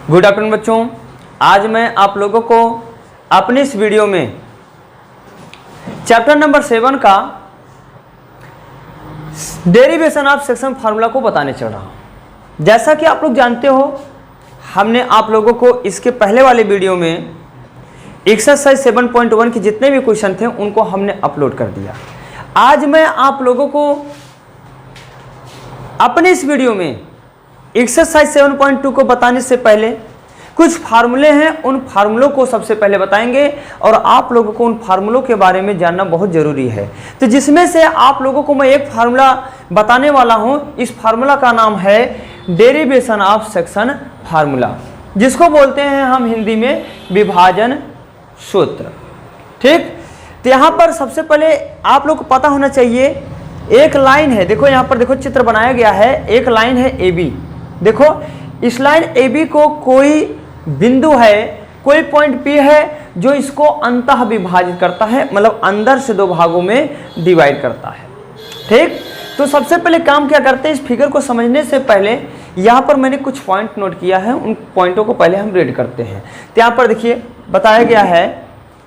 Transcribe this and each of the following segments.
Good afternoon बच्चों, आज मैं आप लोगों को अपने इस वीडियो में चैप्टर नंबर 7 का डेरिवेशन ऑफ सेक्शन फार्मूला को बताने चल रहा हूं। जैसा कि आप लोग जानते हो, हमने आप लोगों को इसके पहले वाले वीडियो में एक्सरसाइज 7.1 के जितने भी क्वेश्चन थे उनको हमने अपलोड कर दिया। आज मैं आप लोगों को अपने इस वीडियो में एक्सरसाइज 7.2 को बताने से पहले कुछ फार्मूले हैं, उन फार्मूलों को सबसे पहले बताएंगे और आप लोगों को उन फार्मूलों के बारे में जानना बहुत ज़रूरी है। तो जिसमें से आप लोगों को मैं एक फार्मूला बताने वाला हूं। इस फार्मूला का नाम है डेरिवेशन ऑफ सेक्शन फार्मूला, जिसको बोलते हैं हम हिंदी में विभाजन सूत्र। ठीक, तो यहाँ पर सबसे पहले आप लोग को पता होना चाहिए, एक लाइन है, देखो यहाँ पर देखो चित्र बनाया गया है, एक लाइन है ए बी। देखो इस लाइन ए बी को कोई बिंदु है, कोई पॉइंट पी है जो इसको अंतः विभाजित करता है, मतलब अंदर से दो भागों में डिवाइड करता है। ठीक, तो सबसे पहले काम क्या करते हैं, इस फिगर को समझने से पहले यहाँ पर मैंने कुछ पॉइंट नोट किया है, उन पॉइंटों को पहले हम रीड करते हैं। तो यहाँ पर देखिए बताया गया है,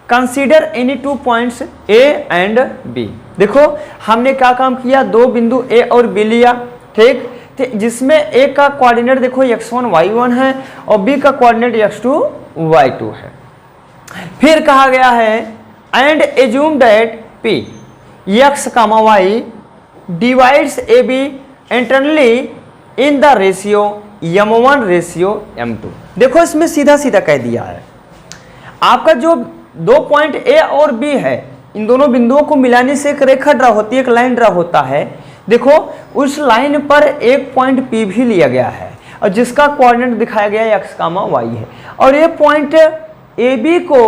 consider any two points A and B. देखो हमने क्या काम किया, दो बिंदु ए और बी लिया। ठीक, जिसमें ए का कोऑर्डिनेट देखो x1 y1 है और बी का कोऑर्डिनेट x2 y2 है। फिर कहा गया है and assume that p x, y divides A B internally in the ratio m1 ratio m2। देखो इसमें सीधा सीधा कह दिया है, आपका जो दो पॉइंट ए और बी है, इन दोनों बिंदुओं को मिलाने से एक रेखा ड्रा होती है, एक लाइन ड्रा होता है। देखो उस लाइन पर एक पॉइंट पी भी लिया गया है और जिसका कोऑर्डिनेट दिखाया गया है x, y है, और ये पॉइंट ए बी को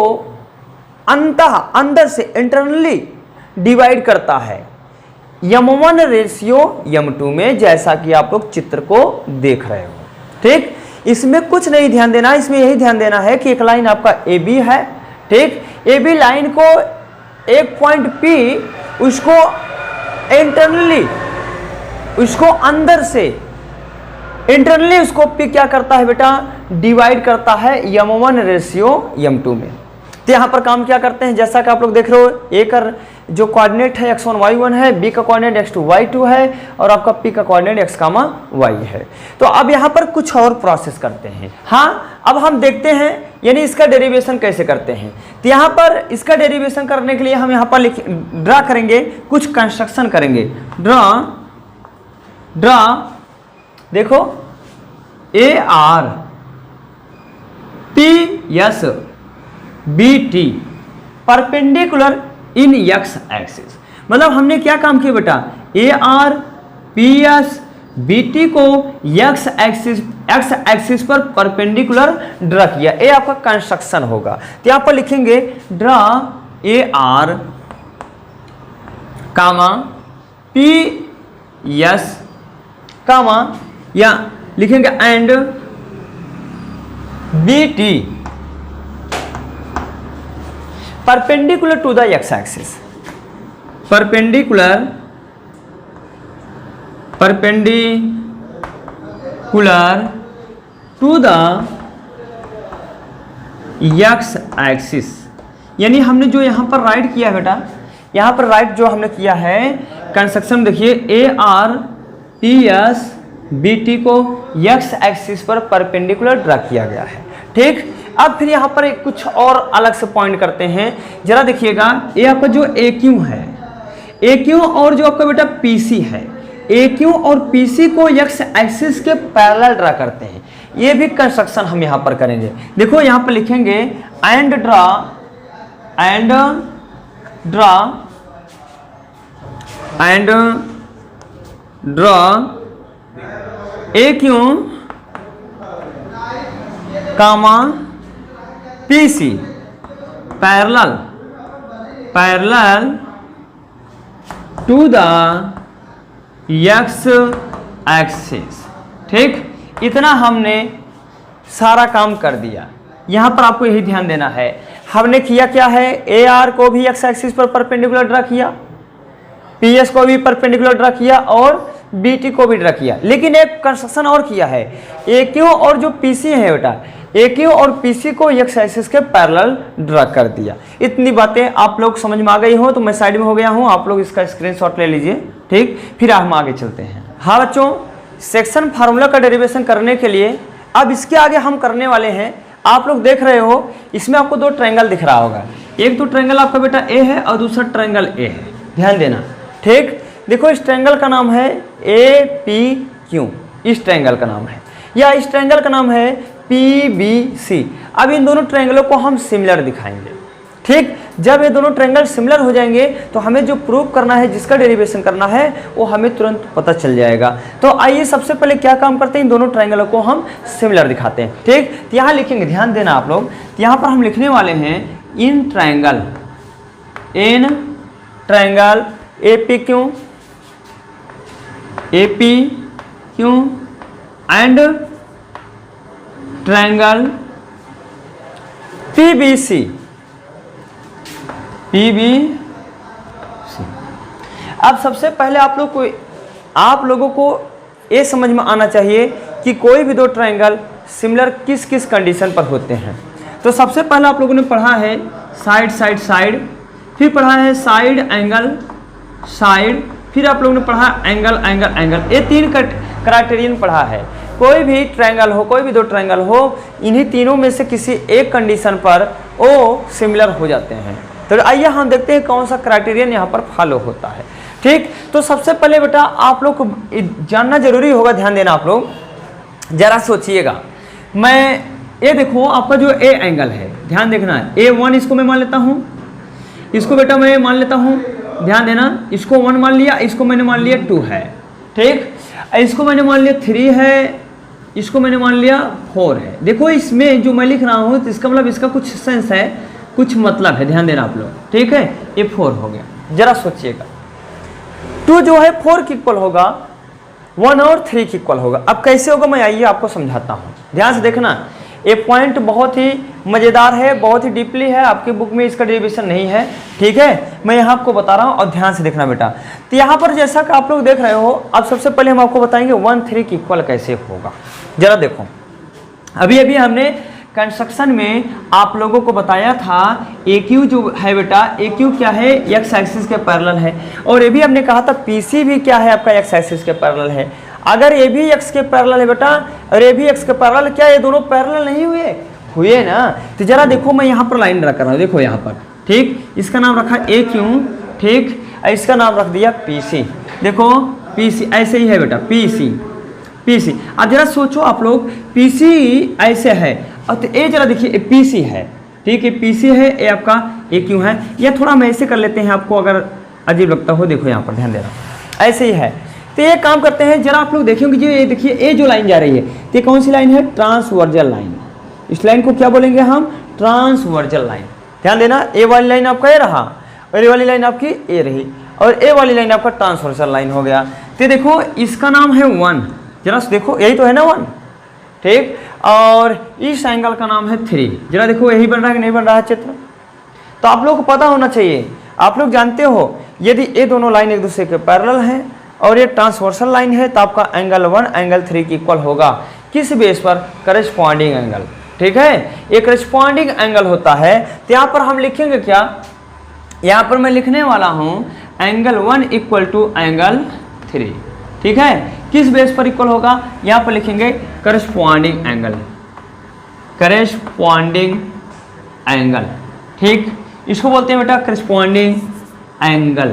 अंदर से इंटरनली डिवाइड करता है m1 रेशियो m2 में, जैसा कि आप लोग चित्र को देख रहे हो। ठीक, इसमें कुछ नहीं ध्यान देना, इसमें यही ध्यान देना है कि एक लाइन आपका ए बी है। ठीक, ए बी लाइन को एक पॉइंट पी, उसको इंटरनली, उसको अंदर से इंटरनली उसको पी क्या करता है बेटा, डिवाइड करता है m1 रेशियो m2 में। तो यहाँ पर काम क्या करते हैं, जैसा कि आप लोग देख रहे हो, ए का जो कोऑर्डिनेट है x1 y1 है, बी का कोऑर्डिनेट x2 y2 है और आपका पी का कोऑर्डिनेट x, y है। तो अब यहाँ पर कुछ और प्रोसेस करते हैं। हाँ, अब हम देखते हैं यानी इसका डेरिवेशन कैसे करते हैं। तो यहाँ पर इसका डेरिवेशन करने के लिए हम यहाँ पर ड्रा करेंगे, कुछ कंस्ट्रक्शन करेंगे। ड्रा देखो A R P S B T perpendicular in x axis. मतलब हमने क्या काम किया बेटा, A R P S B T को एक्स एक्सिस पर परपेंडिकुलर ड्रा किया। ये आपका कंस्ट्रक्शन होगा। तो यहाँ पर लिखेंगे draw A R comma P S comma, या लिखेंगे and B T perpendicular to the x axis, perpendicular to the x axis. यानी हमने जो यहां पर राइट किया है बेटा, यहां पर राइट जो हमने किया है कंस्ट्रक्शन, देखिए A R P S B T को एक्स एक्सिस पर परपेंडिकुलर ड्रा किया गया है। ठीक, अब फिर यहाँ पर कुछ और अलग से पॉइंट करते हैं। जरा देखिएगा, ये आपका जो ए क्यू है, ए क्यू और जो आपका बेटा पी सी है, ए क्यू और पी सी को एक्स एक्सिस के पैरेलल ड्रा करते हैं। ये भी कंस्ट्रक्शन हम यहाँ पर करेंगे। देखो यहाँ पर लिखेंगे and draw A Q comma P C parallel to the x axis. ठीक, इतना हमने सारा काम कर दिया। यहाँ पर आपको यही ध्यान देना है, हमने किया क्या है, ए आर को भी एक्स एक्सिस पर परपेंडिकुलर ड्रा किया, पी एस को भी परपेंडिकुलर ड्रा किया और बी टी को भी ड्रा किया। लेकिन एक कंस्ट्रक्शन और किया है, ए क्यू और जो पी सी है बेटा, AQ और PC को x एक्सिस के पैरेलल ड्रा कर दिया। इतनी बातें आप लोग समझ में आ गई हो तो मैं साइड में हो गया हूं, आप लोग इसका स्क्रीनशॉट ले लीजिए। ठीक, फिर हम आगे चलते हैं। हाँ बच्चों, सेक्शन फार्मूला का डेरिवेशन करने के लिए अब इसके आगे हम करने वाले हैं। आप लोग देख रहे हो इसमें आपको दो ट्रायंगल दिख रहा होगा, एक तो ट्रायंगल आपका बेटा ए है और दूसरा ट्रायंगल ए है, ध्यान देना। ठीक, देखो इस ट्रायंगल का नाम है APQ, इस ट्रायंगल का नाम है, या इस ट्रायंगल का नाम है PBC। अब इन दोनों ट्रायंगलों को हम सिमिलर दिखाएंगे। ठीक, जब ये दोनों ट्रायंगल सिमिलर हो जाएंगे तो हमें जो प्रूव करना है, जिसका डेरिवेशन करना है, वो हमें तुरंत पता चल जाएगा। तो आइए सबसे पहले क्या काम करते हैं, इन दोनों ट्रायंगलों को हम सिमिलर दिखाते हैं। ठीक, तो यहाँ लिखेंगे, ध्यान देना आप लोग, यहाँ पर हम लिखने वाले हैं in triangle APQ and triangle PBC। अब सबसे पहले आप लोगों को ये समझ में आना चाहिए कि कोई भी दो ट्रायंगल सिमिलर किस किस कंडीशन पर होते हैं। तो सबसे पहले आप लोगों ने पढ़ा है साइड साइड साइड, फिर पढ़ा है साइड एंगल साइड, फिर आप लोगों ने पढ़ा एंगल एंगल एंगल। ये तीन क्राइटेरियन पढ़ा है। कोई भी ट्रायंगल हो, कोई भी दो ट्रायंगल हो, इन्हीं तीनों में से किसी एक कंडीशन पर वो सिमिलर हो जाते हैं। तो आइए हम देखते हैं कौन सा क्राइटेरियन यहाँ पर फॉलो होता है। ठीक, तो सबसे पहले बेटा आप लोग को जानना जरूरी होगा, ध्यान देना आप लोग, जरा सोचिएगा। मैं ये देखो आपका जो ए एंगल है, ध्यान देखना है, A1 इसको मैं मान लेता हूँ, इसको बेटा मैं मान लेता हूँ, ध्यान देना, इसको 1 मान लिया, इसको मैंने मान लिया 2 है। ठीक, इसको मैंने मान लिया 3 है, इसको मैंने मान लिया 4 है। देखो इसमें जो मैं लिख रहा हूँ तो इसका मतलब इसका कुछ सेंस है, कुछ मतलब है, ध्यान देना आप लोग। ठीक है, ये 4 हो गया। जरा सोचिएगा, 2 जो है 4 के इक्वल होगा, 1 और 3 के इक्वल होगा। अब कैसे होगा मैं आइए आपको समझाता हूँ, ध्यान से देखना। ये पॉइंट बहुत ही मज़ेदार है, बहुत ही डीपली है, आपके बुक में इसका डेरिवेशन नहीं है। ठीक है, मैं यहाँ आपको बता रहा हूँ और ध्यान से देखना बेटा। तो यहाँ पर जैसा कि आप लोग देख रहे हो, अब सबसे पहले हम आपको बताएंगे 1 3 के इक्वल कैसे होगा। जरा देखो, अभी अभी हमने कंस्ट्रक्शन में आप लोगों को बताया था AQ जो है बेटा, AQ क्या है, x एक्सिस के पैरेलल है, और ये भी हमने कहा था PC भी क्या है आपका, x एक्सिस के पैरेलल है। अगर ये भी x के पैरेलल है बेटा और ये भी x के पैरेलल, क्या ये दोनों पैरेलल नहीं हुए ना? तो जरा देखो मैं यहाँ पर लाइन रख रहा हूँ, देखो यहाँ पर। ठीक, इसका नाम रखा AQ, ठीक, इसका नाम रख दिया PC। देखो PC ऐसे ही है बेटा, PC। अब जरा सोचो आप लोग, PC ऐसे है और तो ये जरा देखिए PC है। ठीक है, PC है, ये आपका AQ है। या थोड़ा हम ऐसे कर लेते हैं, आपको अगर अजीब लगता हो, देखो यहाँ पर ध्यान देना, ऐसे ही है। तो ये काम करते हैं, जरा आप लोग देखेंगे जो ये देखिए, ये जो लाइन जा रही है, तो कौन सी लाइन है, ट्रांसवर्जल लाइन। इस लाइन को क्या बोलेंगे हम, ट्रांसवर्जल लाइन। ध्यान देना, ए वाली लाइन आपका ये रहा और ये वाली लाइन आपकी ए रही, और ए वाली लाइन आपका ट्रांसवर्जल लाइन हो गया। तो देखो इसका नाम है 1, जरा देखो यही तो है ना 1। ठीक, और इस एंगल का नाम है 3। जरा देखो यही बन रहा है कि नहीं बन रहा है चित्र। तो आप लोग को पता होना चाहिए, आप लोग जानते हो यदि ये दोनों लाइन एक दूसरे के पैरेलल हैं और ये ट्रांसवर्सल लाइन है, तो आपका एंगल 1 एंगल 3 के इक्वल होगा। किस बेस पर, करेस्पॉन्डिंग एंगल। ठीक है, ये करेस्पॉन्डिंग एंगल होता है। तो यहाँ पर हम लिखेंगे क्या, यहाँ पर मैं लिखने वाला हूँ एंगल 1 इक्वल टू एंगल 3। ठीक है, किस बेस पर इक्वल होगा, यहाँ पर लिखेंगे करेस्पॉन्डिंग एंगल, करेस्पॉन्डिंग एंगल। ठीक, इसको बोलते हैं बेटा करेस्पॉन्डिंग एंगल।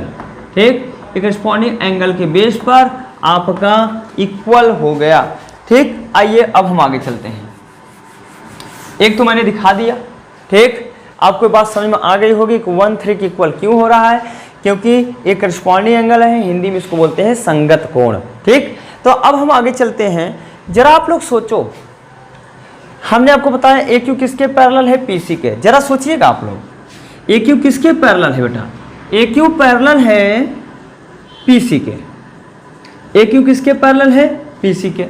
ठीक, करेस्पॉन्डिंग एंगल के बेस पर आपका इक्वल हो गया। ठीक, आइए अब हम आगे चलते हैं। एक तो मैंने दिखा दिया। ठीक, आपको बात समझ में आ गई होगी कि 1 3 के इक्वल क्यों हो रहा है, क्योंकि एक करेस्पॉन्डिंग एंगल है, हिंदी में इसको बोलते हैं संगत कोण। ठीक, तो अब हम आगे चलते हैं। जरा आप लोग सोचो, हमने आपको बताया AQ किसके पैरेलल है, PC के। जरा सोचिएगा आप लोग, AQ किसके पैरेलल है बेटा, AQ पैरेलल है PC के। AQ किसके पैरेलल है, PC के।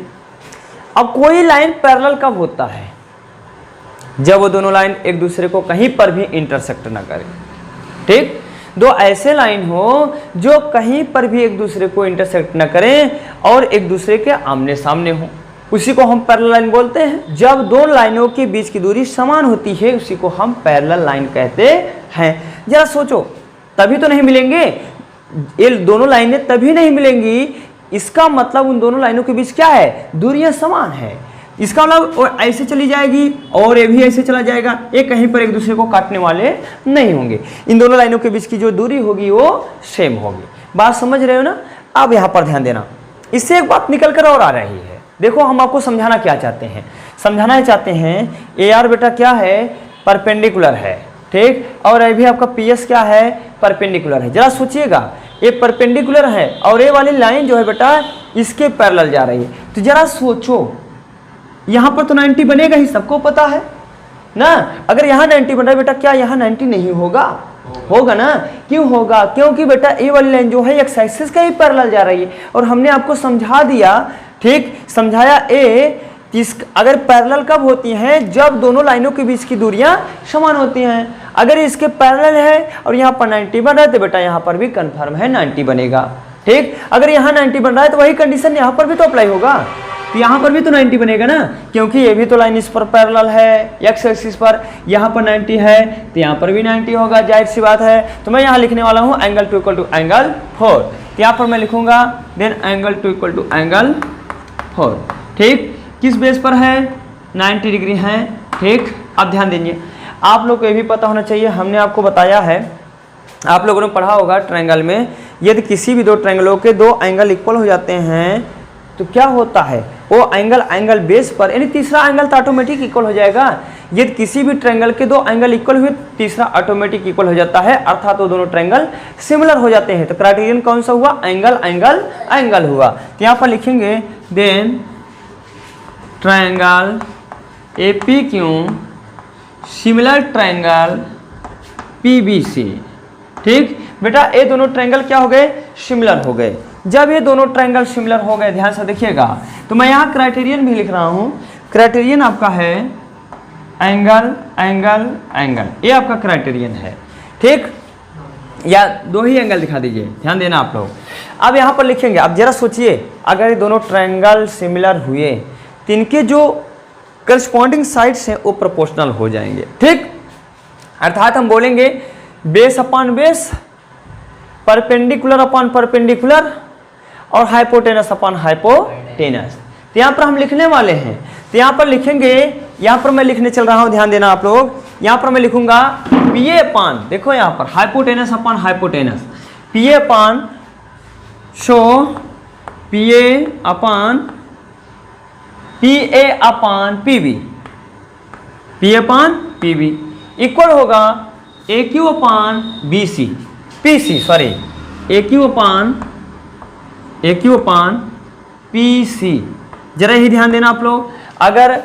अब कोई लाइन पैरेलल कब होता है, जब वो दोनों लाइन एक दूसरे को कहीं पर भी इंटरसेक्ट ना करें। ठीक, दो ऐसे लाइन हो जो कहीं पर भी एक दूसरे को इंटरसेक्ट न करें और एक दूसरे के आमने सामने हो। उसी को हम पैरेलल लाइन बोलते हैं। जब दो लाइनों के बीच की दूरी समान होती है उसी को हम पैरेलल लाइन कहते हैं। जरा सोचो, तभी तो नहीं मिलेंगे, ये दोनों लाइनें तभी नहीं मिलेंगी, इसका मतलब उन दोनों लाइनों के बीच क्या है, दूरियां समान है। इसका मतलब ऐसे चली जाएगी और ये भी ऐसे चला जाएगा, ये कहीं पर एक दूसरे को काटने वाले नहीं होंगे। इन दोनों लाइनों के बीच की जो दूरी होगी वो सेम होगी। बात समझ रहे हो ना? अब यहाँ पर ध्यान देना, इससे एक बात निकल कर और आ रही है। देखो हम आपको समझाना क्या चाहते हैं, समझाना चाहते हैं ए आर बेटा क्या है, परपेंडिकुलर है, ठीक, और ये भी आपका पी एस क्या है, परपेंडिकुलर है। जरा सोचिएगा, ये परपेंडिकुलर है और ये वाली लाइन जो है बेटा इसके पैरेलल जा रही है, तो जरा सोचो यहाँ पर तो 90 बनेगा ही, सबको पता है ना। अगर यहाँ 90 बन रहा है बेटा, क्या यहाँ 90 नहीं होगा? होगा ना। क्यों होगा? क्योंकि बेटा ए वाली लाइन जो है एक्स एक्सिस का ही पैरेलल जा रही है और हमने आपको समझा दिया, ठीक, समझाया अगर पैरेलल कब होती हैं, जब दोनों लाइनों के बीच की दूरियां समान होती हैं। अगर इसके पैरेलल है और यहाँ पर 90 बन रहा है तो बेटा यहाँ पर भी कन्फर्म है 90 बनेगा, ठीक। अगर यहाँ 90 बन रहा है तो वही कंडीशन यहाँ पर भी तो अप्लाई होगा, तो यहाँ पर भी तो 90 बनेगा ना, क्योंकि ये भी तो लाइन इस पर पैरेलल है एक्स एक्सिस पर, यहाँ पर 90 है तो यहाँ पर भी 90 होगा, जाहिर सी बात है। तो मैं यहाँ लिखने वाला हूँ एंगल 2 इक्वल टू एंगल 4, तो यहाँ पर मैं लिखूंगा then angle 2 equal to angle 4, ठीक। किस बेस पर है? 90 डिग्री है, ठीक। अब ध्यान दीजिए, आप लोग को ये भी पता होना चाहिए, हमने आपको बताया है, आप लोगों ने पढ़ा होगा ट्रायंगल में, यदि किसी भी दो ट्रायंगलों के दो एंगल इक्वल हो जाते हैं तो क्या होता है, वो एंगल बेस पर, यानी तीसरा एंगल तो ऑटोमेटिक इक्वल हो जाएगा। यदि किसी भी ट्रायंगल के दो एंगल इक्वल हुए तीसरा ऑटोमेटिक इक्वल हो जाता है, अर्थात वो दोनों ट्रायंगल सिमिलर हो जाते हैं। तो क्राइटेरियन कौन सा हुआ? एंगल एंगल एंगल हुआ। तो यहाँ पर लिखेंगे then triangle APQ similar triangle PBC, ठीक बेटा। ये दोनों ट्रायंगल क्या हो गए? सिमिलर हो गए। जब ये दोनों ट्रायंगल सिमिलर हो गए, ध्यान से देखिएगा, तो मैं यहाँ क्राइटेरियन भी लिख रहा हूँ। क्राइटेरियन आपका है एंगल एंगल एंगल, ये आपका क्राइटेरियन है, ठीक। या दो ही एंगल दिखा दीजिए, ध्यान देना आप लोग। अब यहाँ पर लिखेंगे, अब जरा सोचिए, अगर ये दोनों ट्रायंगल सिमिलर हुए तो इनके जो करस्पॉन्डिंग साइड्स हैं वो प्रोपोर्शनल हो जाएंगे, ठीक। अर्थात हम बोलेंगे base upon base, perpendicular upon perpendicular और हाइपोटेनस अपॉन हाइपोटेनस। तो यहाँ पर हम लिखने वाले हैं, तो यहाँ पर लिखेंगे, यहाँ पर मैं लिखने चल रहा हूँ, ध्यान देना आप लोग। यहाँ पर मैं लिखूंगा PA अपॉन, देखो यहाँ पर hypotenuse upon hypotenuse, PA upon show PA upon PA upon PB, PA upon PB equal होगा AQ upon BC, PC sorry AQ upon PC। जरा ही ध्यान देना आप लोग, अगर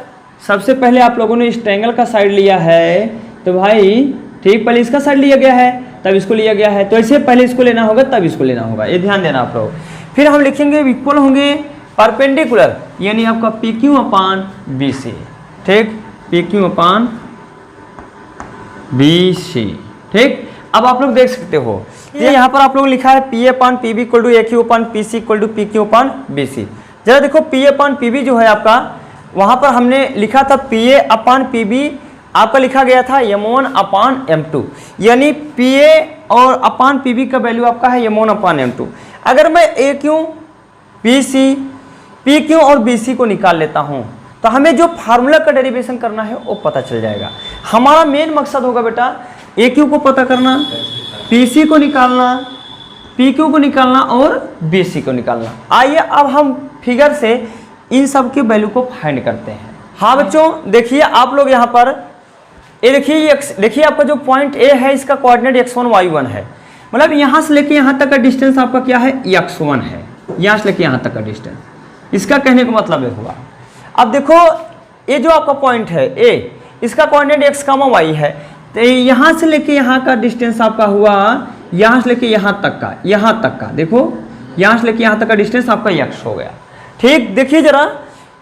सबसे पहले आप लोगों ने इस ट्रायंगल का साइड लिया है तो भाई, ठीक, पहले इसका साइड लिया गया है तब इसको लिया गया है, तो ऐसे पहले इसको लेना होगा तब इसको लेना होगा, ये ध्यान देना आप लोग। फिर हम लिखेंगे इक्वल होंगे परपेंडिकुलर, यानी आपका PQ अपॉन BC, ठीक, PQ अपॉन BC, ठीक। अब आप लोग देख सकते हो, ये यहाँ पर आप लोग लिखा है PA upon PB equal to AQ upon PC equal to PQ upon BC। जरा देखो PA अपॉन PB जो है आपका, वहाँ पर हमने लिखा था PA अपॉन PB, आपका लिखा गया था M1 अपॉन M2, यानी PA और अपॉन PB का वैल्यू आपका है M1 अपॉन M2। अगर मैं AQ, PC, PQ और BC को निकाल लेता हूँ तो हमें जो फार्मूला का डेरिवेशन करना है वो पता चल जाएगा। हमारा मेन मकसद होगा बेटा AQ को पता करना, PC को निकालना, PQ को निकालना और BC को निकालना। आइए अब हम फिगर से इन सब के वैल्यू को फाइंड करते हैं। हाँ बच्चों देखिए, आप लोग यहाँ पर ये देखिए आपका जो पॉइंट A है इसका कोऑर्डिनेट x1 y1 है, मतलब यहाँ से लेके यहाँ तक का डिस्टेंस आपका क्या है, x1 है, यहाँ से लेके यहाँ तक का डिस्टेंस। इसका कहने का मतलब ये हुआ। अब देखो ये जो आपका पॉइंट है A, इसका कोऑर्डिनेट x, y है, तो यहाँ से लेके यहाँ का डिस्टेंस आपका हुआ, यहाँ से लेके यहाँ तक का देखो, यहाँ से लेके यहाँ तक का डिस्टेंस आपका x हो गया, ठीक। देखिए जरा,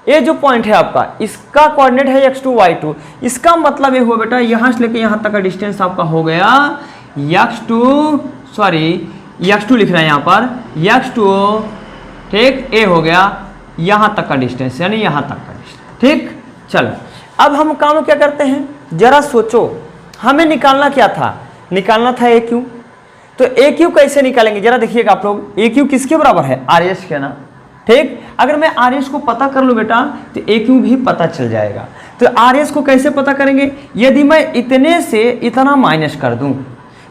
ये जो पॉइंट है आपका, इसका कोऑर्डिनेट है x2 y2, इसका मतलब ये हुआ बेटा यहाँ से लेके यहाँ तक का डिस्टेंस आपका हो गया x2 लिख रहे हैं यहाँ पर x2, ठीक, a हो गया यहाँ तक का डिस्टेंस, यानी यहाँ तक का डिस्टेंस। ठीक, चलो अब हम काम क्या करते हैं, जरा सोचो, हमें निकालना क्या था, निकालना था ए क्यू। तो ए क्यू कैसे निकालेंगे, जरा देखिएगा आप लोग, ए क्यू किसके बराबर है, आर एस के ना। ठीक, अगर मैं आर एस को पता कर लूँ बेटा तो ए क्यू भी पता चल जाएगा। तो आर एस को कैसे पता करेंगे, यदि मैं इतने से इतना माइनस कर दूं,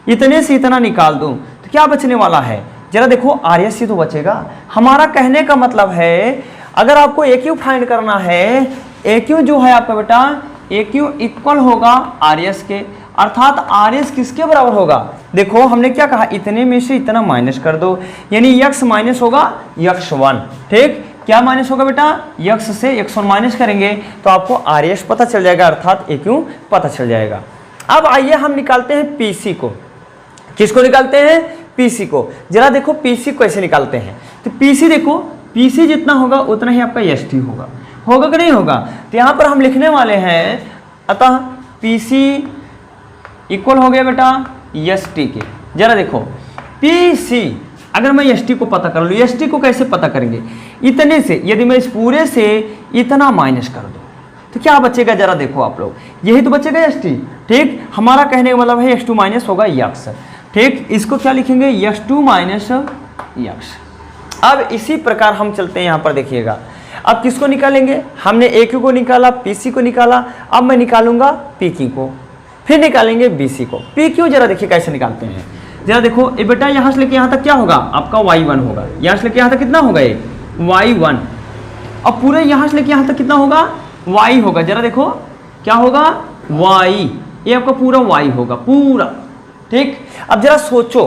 इतने से इतना निकाल दूं, तो क्या बचने वाला है, जरा देखो आर एस ही तो बचेगा। हमारा कहने का मतलब है अगर आपको ए क्यू फाइंड करना है, ए क्यू जो है आपका बेटा, ए क्यू इक्वल होगा आर एस के, अर्थात आर एस किसके बराबर होगा, देखो हमने क्या कहा, इतने में से इतना माइनस कर दो, यानी यक्स माइनस होगा x1। ठीक, क्या माइनस होगा बेटा, यक्स से x1 माइनस करेंगे तो आपको आर एस पता चल जाएगा, अर्थात ए क्यू पता चल जाएगा। अब आइए हम निकालते हैं पीसी को। किसको निकालते हैं, पीसी को। जरा देखो पीसी कैसे निकालते हैं, तो पीसी देखो, पीसी जितना होगा उतना ही आपका एसटी होगा, होगा कि नहीं होगा। तो यहाँ पर हम लिखने वाले हैं, अतः पीसी इक्वल हो गया बेटा एस टी के। जरा देखो पीसी, अगर मैं एस टी को पता कर लूँ, एस टी को कैसे पता करेंगे, इतने से यदि मैं इस पूरे से इतना माइनस कर दूँ तो क्या बचेगा, जरा देखो आप लोग, यही तो बचेगा एस टी। ठीक, हमारा कहने का मतलब है एक्स टू माइनस होगा यक्स। ठीक, इसको क्या लिखेंगे, एक्स टू माइनस यक्स। अब इसी प्रकार हम चलते हैं, यहाँ पर देखिएगा, अब किसको निकालेंगे, हमने ए क्यू को निकाला, पीसी को निकाला, अब मैं निकालूंगा पी क्यू को, फिर निकालेंगे बीसी को। पी क्यू जरा देखिए कैसे निकालते हैं, जरा देखो ए बेटा, यहाँ से लेके यहाँ तक क्या होगा आपका y1 होगा, यहाँ से लेके यहाँ तक कितना होगा ये y1, अब पूरे यहाँ से लेके यहाँ तक कितना होगा y होगा, जरा देखो क्या होगा y, ये आपका पूरा y होगा पूरा। ठीक, अब जरा सोचो,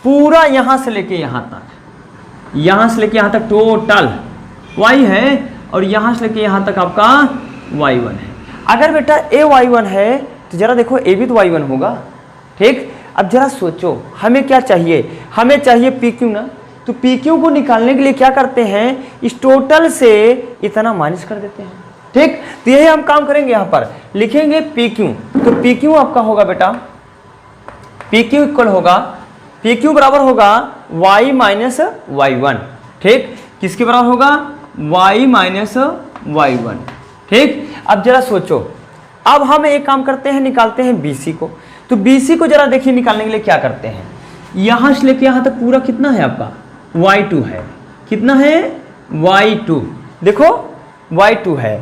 पूरा यहाँ से लेके यहाँ तक, यहाँ से लेके यहाँ तक टोटल y है, और यहाँ से लेके यहाँ तक आपका y1 है। अगर बेटा ए y1 है तो जरा देखो ए भी तो y1 होगा। ठीक, अब जरा सोचो हमें क्या चाहिए, हमें चाहिए पी क्यू ना, तो पी क्यू को निकालने के लिए क्या करते हैं, इस टोटल से इतना माइनस कर देते हैं। ठीक, तो यही हम काम करेंगे, यहाँ पर लिखेंगे पी क्यू, तो पी क्यू आपका होगा बेटा, पी क्यू इक्वल होगा, पी क्यू बराबर होगा y माइनस y1। ठीक, किसके बराबर होगा, y माइनस y1। ठीक, अब जरा सोचो, अब हम एक काम करते हैं, निकालते हैं बीसी को। तो बीसी को जरा देखिए निकालने के लिए क्या करते हैं, यहाँ से लेके यहाँ तक पूरा कितना है आपका y2 है, कितना है y2, देखो y2 है।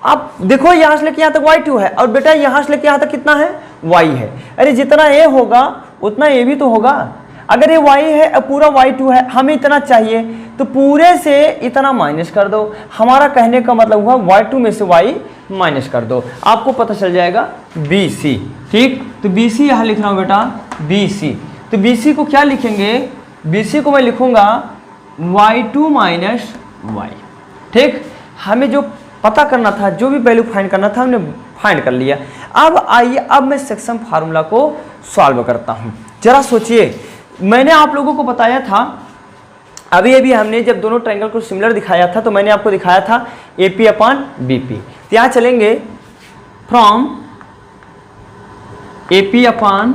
अब देखो यहाँ से लेके यहाँ तक y2 है, और बेटा यहाँ से लेके यहाँ तक कितना है y है, अरे जितना a होगा उतना a भी तो होगा। अगर ये y है और पूरा y2 है, हमें इतना चाहिए, तो पूरे से इतना माइनस कर दो, हमारा कहने का मतलब हुआ y2 में से y माइनस कर दो, आपको पता चल जाएगा BC। ठीक, तो BC यहाँ लिख रहा हूँ बेटा BC, तो BC को क्या लिखेंगे, BC को मैं लिखूंगा y2 माइनस y। ठीक, हमें जो पता करना था, जो भी वैल्यू फाइंड करना था हमने फाइंड कर लिया। अब आइए, अब मैं सेक्शन फार्मूला को सॉल्व करता हूँ। जरा सोचिए, मैंने आप लोगों को बताया था अभी अभी हमने जब दोनों ट्रायंगल को सिमिलर दिखाया था, तो मैंने आपको दिखाया था AP अपॉन BP। तो यहाँ चलेंगे from AP upon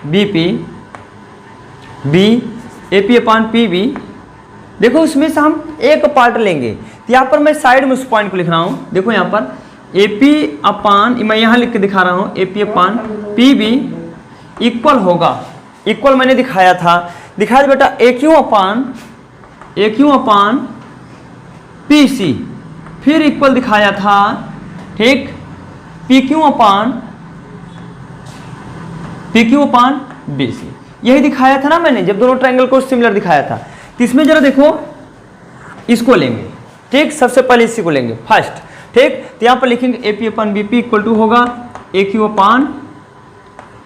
BP, AP upon PB। देखो उसमें से हम एक पार्ट लेंगे, तो यहाँ पर मैं साइड में उस पॉइंट को लिख रहा हूँ। देखो यहाँ पर AP अपॉन, मैं यहाँ लिख के दिखा रहा हूँ, AP अपॉन PB इक्वल होगा, इक्वल मैंने दिखाया था, दिखाया बेटा AQ अपॉन PC, फिर इक्वल दिखाया था। ठीक, PQ अपॉन BC, यही दिखाया था ना मैंने जब दोनों ट्रायंगल को सिमिलर दिखाया था। तो इसमें जरा देखो इसको लेंगे। ठीक, सबसे पहले इसी को लेंगे फर्स्ट। ठीक, तो यहाँ पर लिखेंगे AP upon BP equal to होगा AQ अपॉन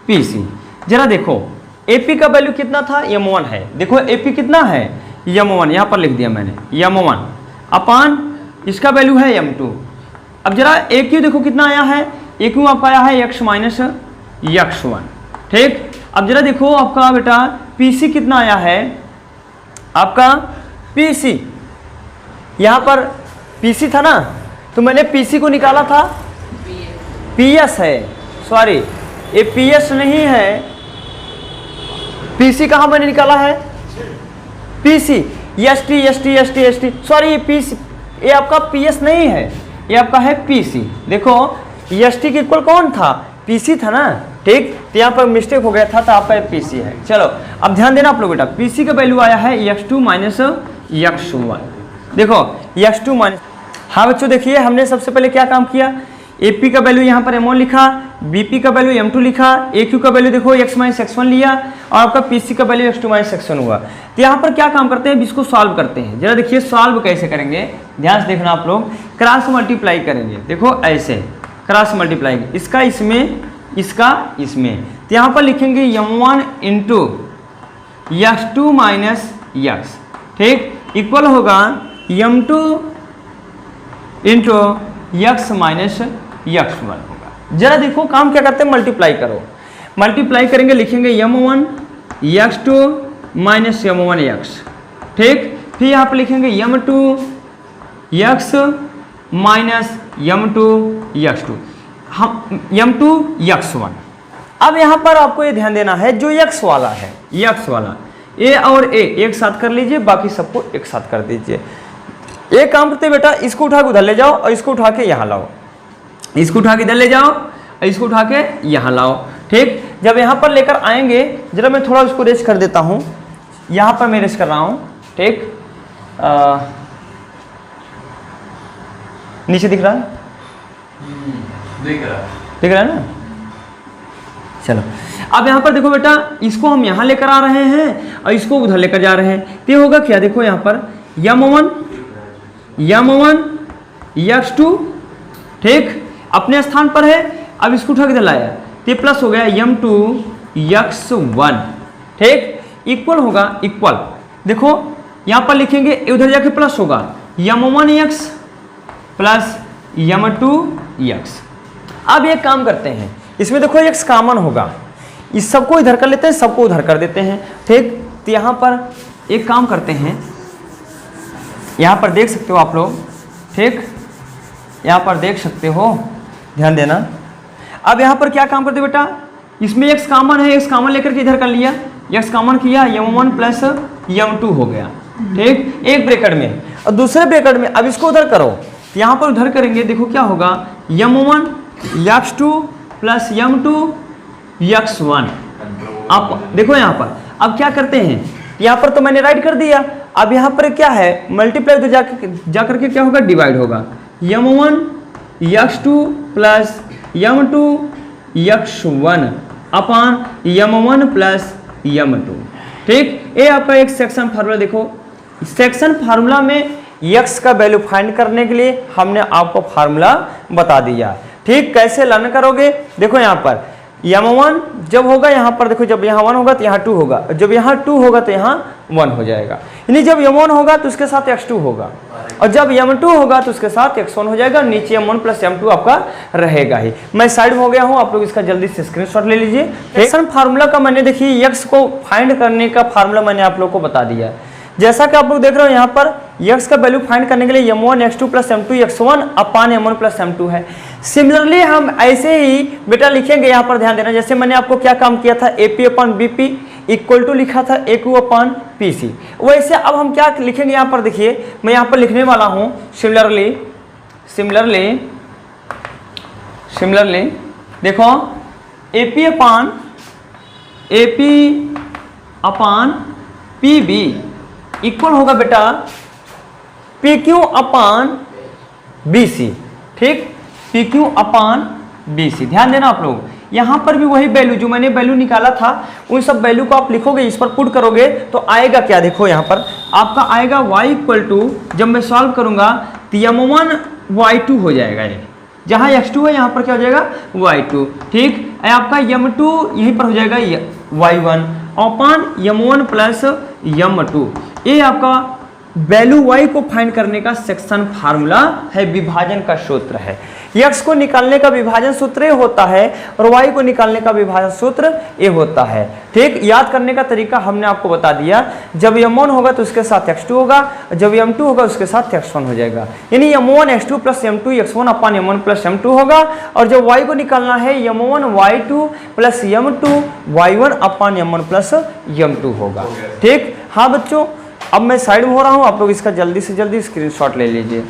PC। जरा देखो AP का वैल्यू कितना था, m1 है, देखो AP कितना है m1, यहाँ पर लिख दिया मैंने m1 अपॉन इसका वैल्यू है m2। अब जरा AQ देखो कितना आया है, AQ आपका आया है x माइनस x1। ठीक, अब जरा देखो आपका बेटा PC कितना आया है, आपका PC यहाँ पर PC था ना, तो मैंने PC को निकाला था, PS है, सॉरी ये PS नहीं है, PC कहाँ मैंने निकाला है PC, S T S T S T S T, sorry ये आपका पी एस नहीं है, ये आपका है पी सी। देखो एस टी के इक्वल कौन था, पी सी था ना, ठीक, तो यहाँ पर मिस्टेक हो गया था, तो आपका पी सी है। चलो अब ध्यान देना आप लोग बेटा, पी सी का वैल्यू आया है x2 माइनस x1। देखो x2 माइनस, हाँ बच्चों देखिए हमने सबसे पहले क्या काम किया, AP का वैल्यू यहाँ पर M1 लिखा, BP का वैल्यू M2 लिखा, AQ का वैल्यू देखो x माइनस x1 लिया, और आपका PC का वैल्यू x2 माइनस x1 हुआ। तो यहाँ पर क्या काम करते हैं, इसको सॉल्व करते हैं। जरा देखिए सॉल्व कैसे करेंगे, ध्यान से देखना आप लोग, क्रॉस मल्टीप्लाई करेंगे। देखो ऐसे क्रॉस मल्टीप्लाई, इसका इसमें, इसका इसमें, तो यहाँ पर लिखेंगे m1 into x2 minus x, ठीक, इक्वल होगा m2 into x minus x1 होगा। जरा देखो काम क्या करते हैं, मल्टीप्लाई करो, मल्टीप्लाई करेंगे, लिखेंगे m1 x2 minus m1 x, ठीक, फिर यहाँ पर लिखेंगे m2 x minus m2 x2, हम m2 x1। अब यहाँ पर आपको ये ध्यान देना है, जो x वाला है, x वाला a और a एक साथ कर लीजिए, बाकी सबको एक साथ कर दीजिए। एक काम करते बेटा, इसको उठा के उधर ले जाओ और इसको उठा के यहाँ लाओ, इसको उठा के इधर ले जाओ और इसको उठा के यहाँ लाओ, ठीक। जब यहाँ पर लेकर आएंगे, जरा मैं थोड़ा उसको रेस्ट कर देता हूँ, यहाँ पर मैं रेस्ट कर रहा हूँ, ठीक, नीचे दिख रहा है, दिख रहा है ना। चलो अब यहाँ पर देखो बेटा, इसको हम यहाँ लेकर आ रहे हैं और इसको उधर लेकर जा रहे हैं, तो होगा क्या, देखो यहाँ पर m1 x2, ठीक, अपने स्थान पर है। अब इसको उठा के लाया, तो प्लस हो गया m2 x1, ठीक, इक्वल होगा, इक्वल, देखो यहाँ पर लिखेंगे, उधर जाके प्लस होगा m1 x plus m2 x। अब एक काम करते हैं, इसमें देखो x कॉमन होगा, इस सबको इधर कर लेते हैं, सबको उधर कर देते हैं, ठीक। तो यहाँ पर एक काम करते हैं, यहाँ पर देख सकते हो आप लोग, ठीक, यहाँ पर देख सकते हो, ध्यान देना। अब यहाँ पर क्या काम करते बेटा, इसमें x कॉमन है, x कॉमन लेकर के इधर कर लिया, x कॉमन किया, m1 प्लस m2 हो गया, ठीक, एक ब्रैकेट में, और दूसरे ब्रैकेट में अब इसको उधर करो, यहाँ पर उधर करेंगे, देखो क्या होगा, m1 x2 plus m2 x1। अब देखो यहाँ पर, अब क्या करते हैं, यहाँ पर तो मैंने राइट कर दिया, अब यहाँ पर क्या है, मल्टीप्लाई तो जाकर के क्या होगा, डिवाइड होगा, m1 x2 plus m2 x1 अपान m1 प्लस m2, ठीक। ये आपका एक सेक्शन फार्मूला, देखो सेक्शन फार्मूला में x का वैल्यू फाइंड करने के लिए हमने आपको फार्मूला बता दिया, ठीक। कैसे लर्न करोगे, देखो यहाँ पर m1 जब होगा, यहाँ पर देखो जब यहाँ 1 होगा तो यहाँ 2 होगा, जब यहाँ 2 होगा तो यहाँ 1 हो जाएगा, यानी जब m1 होगा तो उसके साथ x2 होगा, और जब m2 होगा तो उसके साथ x1 हो जाएगा, नीचे m1 प्लस m2 आपका रहेगा ही। मैं साइड में हो गया हूँ, आप लोग इसका जल्दी से स्क्रीनशॉट ले लीजिए। सेक्शन फार्मूला का मैंने देखिए x को फाइंड करने का फार्मूला मैंने आप लोग को बता दिया, जैसा कि आप लोग देख रहे हो यहाँ पर x का वैल्यू फाइंड करने के लिए m1 x2 plus m2 x1 अपान m1 प्लस m2 है। सिमिलरली हम ऐसे ही बेटा लिखेंगे, यहाँ पर ध्यान देना, जैसे मैंने आपको क्या काम किया था, AP upon BP equal to लिखा था AQ अपान PC, वैसे अब हम क्या लिखेंगे, यहाँ पर देखिए मैं यहाँ पर लिखने वाला हूँ सिमिलरली देखो AP अपान PB इक्वल होगा बेटा PQ अपान BC, ठीक, PQ अपान BC। ध्यान देना आप लोग, यहाँ पर भी वही वैल्यू जो मैंने वैल्यू निकाला था, उन सब वैल्यू को आप लिखोगे, इस पर पुट करोगे तो आएगा क्या, देखो यहाँ पर आपका आएगा y इक्वल टू, जब मैं सॉल्व करूंगा तो m1 y2 हो जाएगा, ये जहाँ x2 है यहाँ पर क्या हो जाएगा y2, ठीक, आपका m2 यहीं पर हो जाएगा y1 अपान m1 प्लस m2। ये आपका वैल्यू y को फाइंड करने का सेक्शन फार्मूला है, विभाजन का सूत्र है। x को निकालने का विभाजन सूत्र ये होता है और y को निकालने का विभाजन सूत्र ये होता है, ठीक। याद करने का तरीका हमने आपको बता दिया, जब m1 होगा तो उसके साथ x2 होगा, जब m2 होगा उसके साथ x1 हो जाएगा, यानी m1 x2 plus m2 x1 अपान m1 प्लस m2 होगा, और जब y को निकालना है m1 y2 plus m2 y1 अपान m1 प्लस m2 होगा, ठीक। हाँ बच्चों, अब मैं साइड में हो रहा हूँ, आप लोग इसका जल्दी से जल्दी स्क्रीनशॉट ले लीजिए।